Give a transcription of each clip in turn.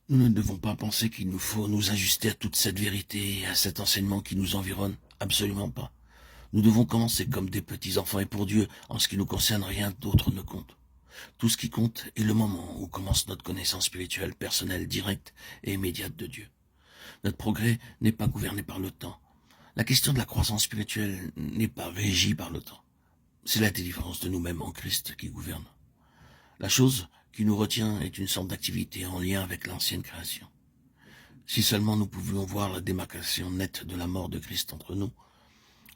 Nous ne devons pas penser qu'il nous faut nous ajuster à toute cette vérité et à cet enseignement qui nous environne. Absolument pas. Nous devons commencer comme des petits enfants et pour Dieu, en ce qui nous concerne, rien d'autre ne compte. Tout ce qui compte est le moment où commence notre connaissance spirituelle, personnelle, directe et immédiate de Dieu. Notre progrès n'est pas gouverné par le temps. La question de la croissance spirituelle n'est pas régie par le temps. C'est la délivrance de nous-mêmes en Christ qui gouverne. La chose qui nous retient est une sorte d'activité en lien avec l'ancienne création. Si seulement nous pouvions voir la démarcation nette de la mort de Christ entre nous,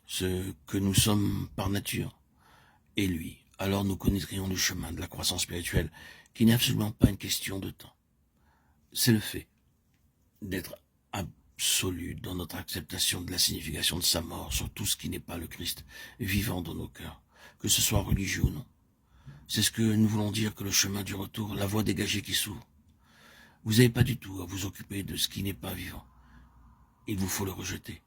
ce que nous sommes par nature, et lui, alors nous connaîtrions le chemin de la croissance spirituelle, qui n'est absolument pas une question de temps. C'est le fait d'être absolu dans notre acceptation de la signification de sa mort sur tout ce qui n'est pas le Christ, vivant dans nos cœurs, que ce soit religieux ou non. C'est ce que nous voulons dire que le chemin du retour, la voie dégagée qui s'ouvre. Vous n'avez pas du tout à vous occuper de ce qui n'est pas vivant. Il vous faut le rejeter.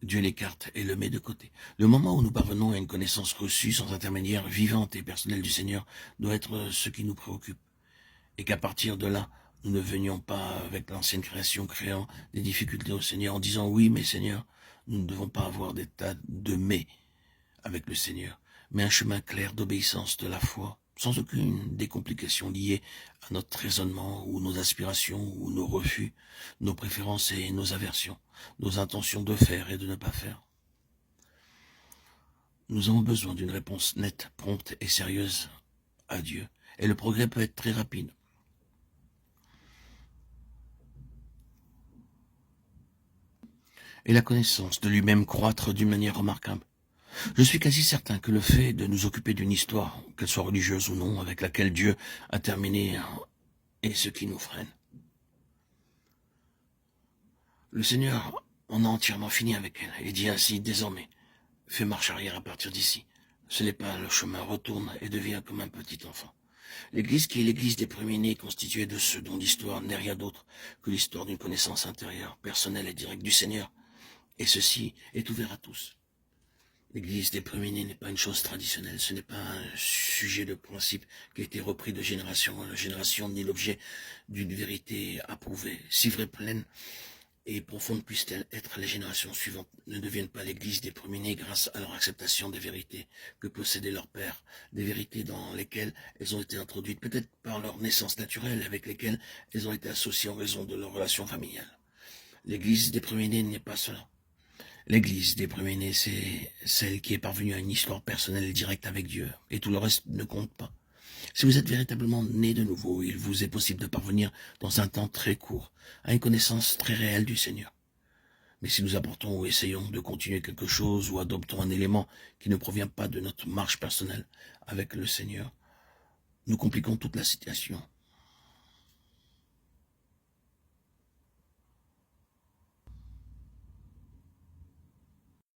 Dieu l'écarte et le met de côté. Le moment où nous parvenons à une connaissance reçue sans intermédiaire vivante et personnelle du Seigneur doit être ce qui nous préoccupe. Et qu'à partir de là, nous ne venions pas avec l'ancienne création créant des difficultés au Seigneur en disant « Oui, mais Seigneur, nous ne devons pas avoir des tas de « mais » avec le Seigneur, mais un chemin clair d'obéissance de la foi, sans aucune décomplication liée à notre raisonnement ou nos aspirations ou nos refus, nos préférences et nos aversions, nos intentions de faire et de ne pas faire. Nous avons besoin d'une réponse nette, prompte et sérieuse à Dieu, et le progrès peut être très rapide. Et la connaissance de lui-même croître d'une manière remarquable. Je suis quasi certain que le fait de nous occuper d'une histoire, qu'elle soit religieuse ou non, avec laquelle Dieu a terminé, est ce qui nous freine. Le Seigneur en a entièrement fini avec elle et dit ainsi désormais, fais marche arrière à partir d'ici. Ce n'est pas le chemin, retourne et deviens comme un petit enfant. L'Église qui est l'Église des premiers-nés constituée de ceux dont l'histoire n'est rien d'autre que l'histoire d'une connaissance intérieure, personnelle et directe du Seigneur. Et ceci est ouvert à tous. L'Église des premiers-nés n'est pas une chose traditionnelle, ce n'est pas un sujet de principe qui a été repris de génération en génération, ni l'objet d'une vérité approuvée, si vraie, pleine et profonde puisse-t-elle être, les générations suivantes ne deviennent pas l'Église des premiers-nés grâce à leur acceptation des vérités que possédait leur père, des vérités dans lesquelles elles ont été introduites, peut-être par leur naissance naturelle, avec lesquelles elles ont été associées en raison de leur relation familiale. L'Église des premiers-nés n'est pas cela. L'Église des premiers-nés, c'est celle qui est parvenue à une histoire personnelle et directe avec Dieu, et tout le reste ne compte pas. Si vous êtes véritablement né de nouveau, il vous est possible de parvenir dans un temps très court à une connaissance très réelle du Seigneur. Mais si nous apportons ou essayons de continuer quelque chose ou adoptons un élément qui ne provient pas de notre marche personnelle avec le Seigneur, nous compliquons toute la situation.